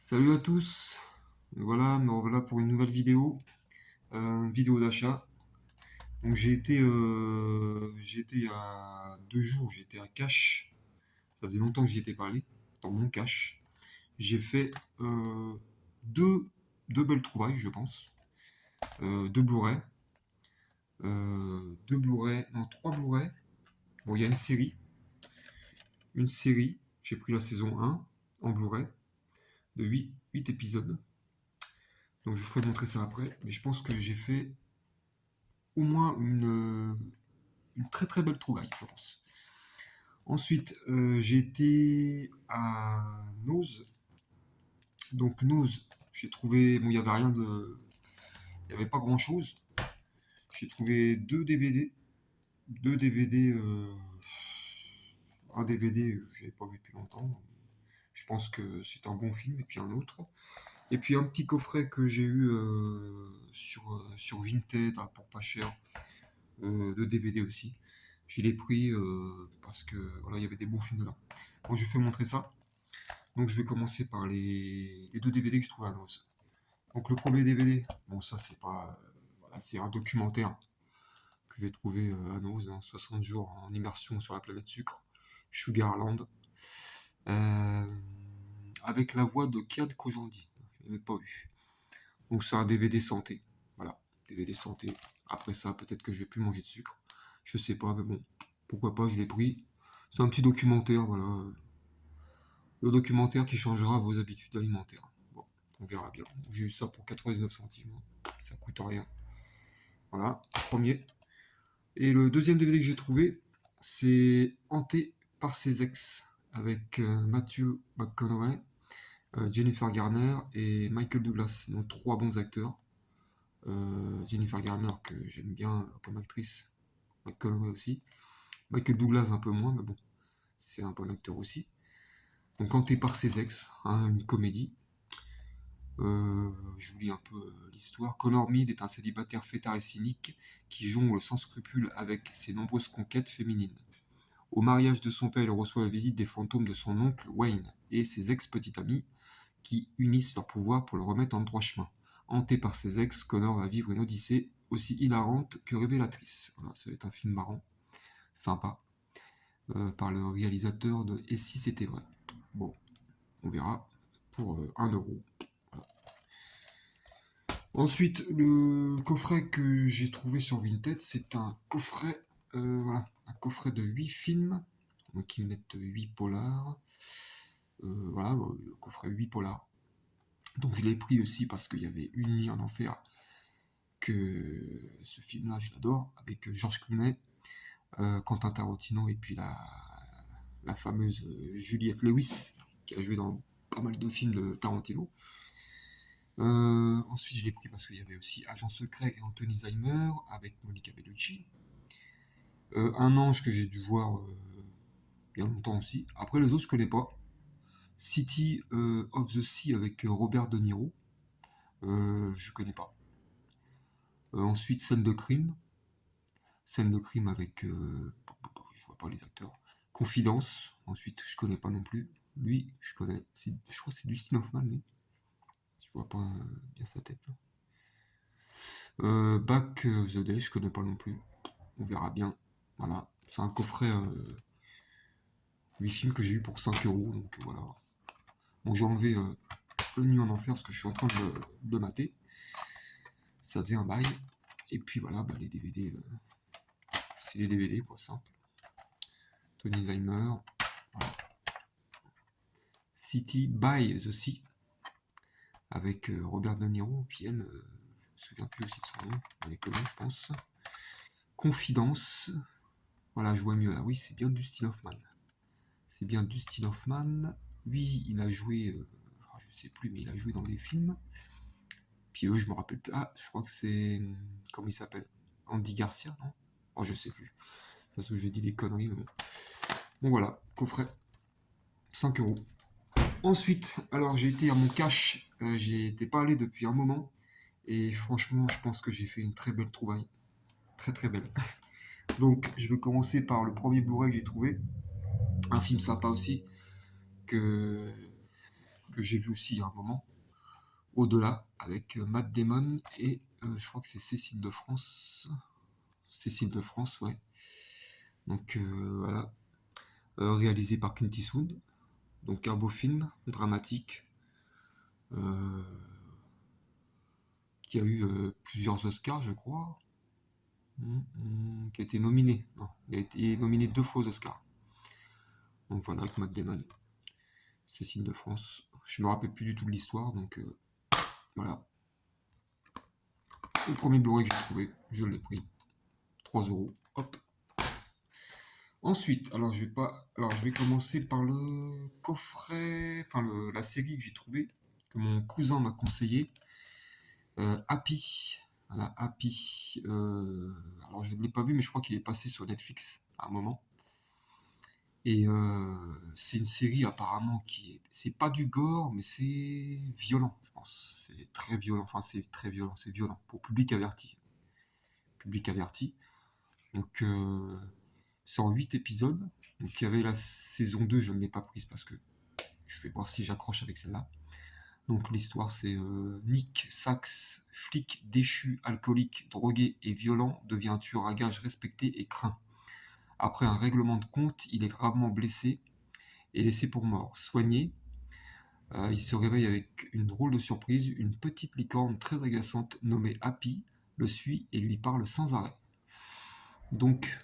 Salut à tous, voilà, me revoilà pour une nouvelle vidéo, vidéo d'achat. Donc j'ai été il y a 2 jours, j'étais à Cash, ça faisait longtemps que j'y étais pas allé, dans mon Cash. J'ai fait deux, deux belles trouvailles, je pense. Deux Blu-ray, non, trois Blu-ray. Bon, il y a une série, j'ai pris la saison 1 en Blu-ray de 8 épisodes. Donc je vous ferai montrer ça après, mais je pense que j'ai fait au moins une très très belle trouvaille, je pense. Ensuite, j'ai été à Nose. Donc Nose, j'ai trouvé, bon, il n'y avait rien de, il n'y avait pas grand chose. J'ai trouvé deux DVD, un DVD que j'avais pas vu depuis longtemps. Je pense que c'est un bon film, et puis un autre. Et puis un petit coffret que j'ai eu sur Vinted pour pas cher, de DVD aussi. Je l'ai pris parce que voilà, il y avait des bons films dedans. Bon, je vais montrer ça. Donc je vais commencer par les deux DVD que je trouve à Nose. Donc le premier DVD, bon ça c'est pas, voilà, c'est un documentaire que j'ai trouvé à Nose, hein, 60 jours en immersion sur la planète sucre, Sugarland, euh, avec la voix de Kian Kojandi. Je n'avais pas vu. Donc c'est un DVD santé, voilà, DVD santé. Après ça, peut-être que je vais plus manger de sucre, je sais pas, mais bon, pourquoi pas, je l'ai pris. C'est un petit documentaire, voilà, le documentaire qui changera vos habitudes alimentaires. Bon, on verra bien. J'ai eu ça pour 99 centimes. Ça coûte rien. Voilà, premier. Et le deuxième DVD que j'ai trouvé, c'est Hanté par ses ex, avec Matthew McConaughey, Jennifer Garner et Michael Douglas. Donc trois bons acteurs. Jennifer Garner, que j'aime bien comme actrice. McConaughey aussi. Michael Douglas un peu moins, mais bon, c'est un bon acteur aussi. Donc Hanté par ses ex, hein, une comédie. Je vous lis un peu l'histoire. Connor Mead est un célibataire fêtard et cynique qui jongle sans scrupule avec ses nombreuses conquêtes féminines. Au mariage de son père, il reçoit la visite des fantômes de son oncle Wayne et ses ex-petites amies qui unissent leurs pouvoirs pour le remettre en droit chemin. Hanté par ses ex, Connor va vivre une odyssée aussi hilarante que révélatrice. Voilà, ça va être un film marrant, sympa, par le réalisateur de Et si c'était vrai. Bon, on verra pour 1€. Ensuite, le coffret que j'ai trouvé sur Vinted, c'est un coffret, voilà, un coffret de 8 films, donc qui mettent 8 polars. Voilà, le coffret 8 polars. Donc je l'ai pris aussi parce qu'il y avait Une nuit en enfer, que ce film-là, je l'adore, avec George Clooney, Quentin Tarantino et puis la fameuse Juliette Lewis, qui a joué dans pas mal de films de Tarantino. Ensuite, je l'ai pris parce qu'il y avait aussi Agent Secret et Anthony Zeimer avec Monica Bellucci. Un ange que j'ai dû voir bien longtemps aussi. Après, les autres, je connais pas. City of the Sea avec Robert De Niro. Je connais pas. Ensuite, Scène de crime. Scène de crime avec. Je vois pas les acteurs. Confidence. Ensuite, je connais pas non plus. Lui, je connais. Je crois que c'est Dustin Hoffman, lui. Je vois pas bien sa tête là. Back the Day, je connais pas non plus. On verra bien. Voilà. C'est un coffret 8 films que j'ai eu pour 5€. Donc voilà. Bon, j'ai enlevé Une nuit en enfer parce que je suis en train de mater. Ça faisait un bail. Et puis voilà, bah, les DVD. C'est les DVD, quoi, simple. Tony Zeimer. Voilà. City by the Sea. Avec Robert De Niro. Puis elle, je me souviens plus aussi de son nom. Elle est connue, je pense. Confidence. Voilà, je vois mieux là. Oui, c'est bien Dustin Hoffman. C'est bien Dustin Hoffman. Lui, il a joué, je sais plus, mais il a joué dans des films. Puis eux, je me rappelle plus. Ah, je crois que c'est. Comment il s'appelle? Andy Garcia, non? Oh, je sais plus. Parce que j'ai dit des conneries, mais bon. Bon, voilà, coffret. 5€. Ensuite, alors j'ai été à mon cash. J'y étais pas allé depuis un moment. Et franchement, je pense que j'ai fait une très belle trouvaille. Très très belle. Donc, je vais commencer par le premier Blu-ray que j'ai trouvé. Un film sympa aussi. Que que j'ai vu aussi il y a un moment, Au-delà, avec Matt Damon et je crois que c'est Cécile de France. Cécile de France, ouais. Donc voilà, réalisé par Clint Eastwood. Donc un beau film, dramatique, euh, qui a eu plusieurs Oscars, je crois. Qui a été nominé. Non, il a été nominé 2 fois aux Oscars. Donc voilà, avec Matt Damon. Cécile de France. Je me rappelle plus du tout de l'histoire, donc voilà. Le premier Blu-ray que j'ai trouvé, je l'ai pris. 3 €. Hop. Ensuite, alors je vais commencer par le coffret, enfin la série que j'ai trouvée, que mon cousin m'a conseillé. Happy. Voilà, Happy. Alors je ne l'ai pas vu, mais je crois qu'il est passé sur Netflix à un moment. Et c'est une série apparemment c'est pas du gore, mais c'est violent, je pense. C'est très violent, enfin c'est très violent, c'est violent pour public averti. Public averti. Donc c'est en 8 épisodes. Donc il y avait la saison 2, je ne l'ai pas prise parce que je vais voir si j'accroche avec celle-là. Donc l'histoire c'est Nick Sachs, flic déchu, alcoolique, drogué et violent, devient un tueur à gages respecté et craint. Après un règlement de compte, il est gravement blessé et laissé pour mort. Soigné, il se réveille avec une drôle de surprise. Une petite licorne très agaçante nommée Happy le suit et lui parle sans arrêt. Donc,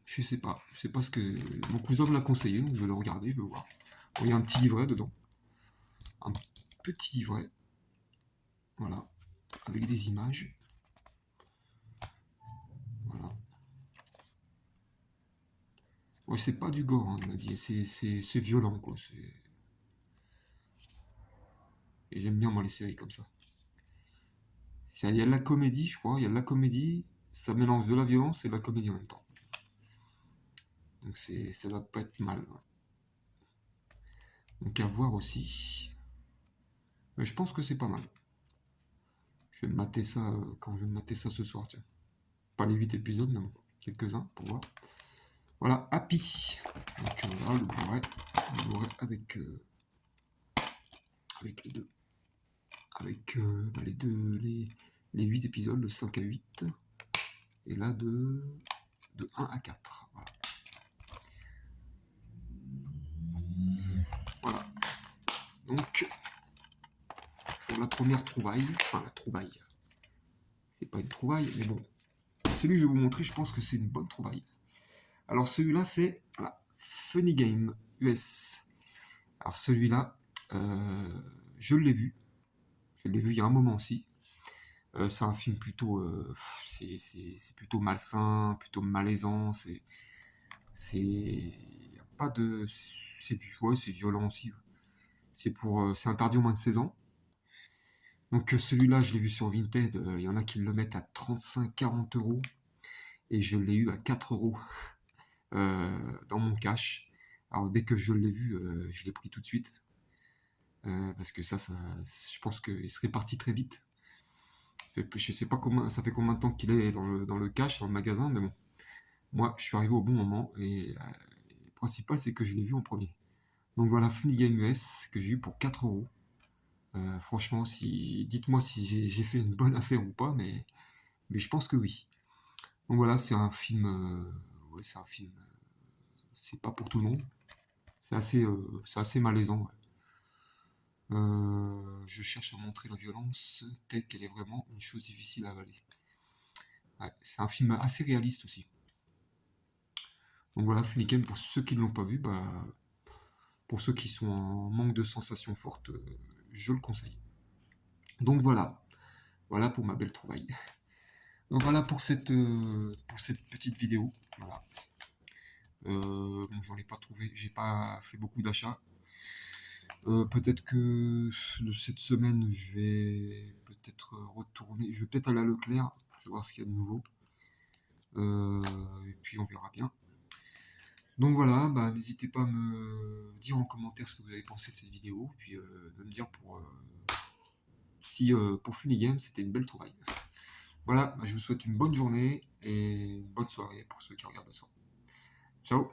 je sais pas ce que mon cousin me l'a conseillé, donc je vais le regarder, je vais voir. Bon, il y a un petit livret dedans, un petit livret, voilà, avec des images, voilà. Ouais, c'est pas du gore, hein, il m'a dit, c'est violent, quoi. Et j'aime bien, moi, les séries comme ça. Il y a de la comédie, je crois, il y a de la comédie, ça mélange de la violence et de la comédie en même temps. Donc ça va pas être mal. Donc à voir aussi. Mais je pense que c'est pas mal. Je vais me mater ça quand je vais me mater ça ce soir, tiens. Pas les 8 épisodes, mais bon, quelques-uns pour voir. Voilà, Happy. Donc voilà, le Blu-ray avec les deux. Avec les 8 épisodes, de 5 à 8. Et là de 1 à 4. Voilà. Voilà. Donc, pour la première trouvaille, enfin la trouvaille, c'est pas une trouvaille, mais bon, celui que je vais vous montrer, je pense que c'est une bonne trouvaille. Alors celui-là, c'est voilà, Funny Game US. Alors celui-là, je l'ai vu il y a un moment aussi. C'est un film plutôt, c'est plutôt malsain, plutôt malaisant. C'est, y a pas de, c'est violent aussi. C'est interdit au moins de 16 ans. Donc celui-là, je l'ai vu sur Vinted. Il y en a qui le mettent à 35-40 € et je l'ai eu à 4 € dans mon cash. Alors dès que je l'ai vu, je l'ai pris tout de suite. Parce que ça, je pense qu'il serait parti très vite. Je sais pas ça fait combien de temps qu'il est dans le cash, dans le magasin, mais bon. Moi, je suis arrivé au bon moment et le principal, c'est que je l'ai vu en premier. Donc voilà, Funny Game US que j'ai eu pour 4 €. Franchement, dites-moi si j'ai fait une bonne affaire ou pas, mais je pense que oui. Donc voilà, c'est un film. Ouais, c'est un film. C'est pas pour tout le monde. C'est assez malaisant. Ouais. Je cherche à montrer la violence telle qu'elle est vraiment une chose difficile à avaler. Ouais, c'est un film assez réaliste aussi. Donc voilà, Flicken, pour ceux qui ne l'ont pas vu, pour ceux qui sont en manque de sensations fortes, je le conseille. Donc voilà pour ma belle trouvaille. Donc voilà pour cette petite vidéo. Voilà. Bon, j'en ai pas trouvé, j'ai pas fait beaucoup d'achats. Peut-être que cette semaine, je vais peut-être retourner. Je vais peut-être aller à Leclerc. Je vais voir ce qu'il y a de nouveau. Et puis on verra bien. Donc voilà, n'hésitez pas à me dire en commentaire ce que vous avez pensé de cette vidéo. Puis de me dire si pour Funny Game c'était une belle trouvaille. Voilà, je vous souhaite une bonne journée et une bonne soirée pour ceux qui regardent le soir. Ciao!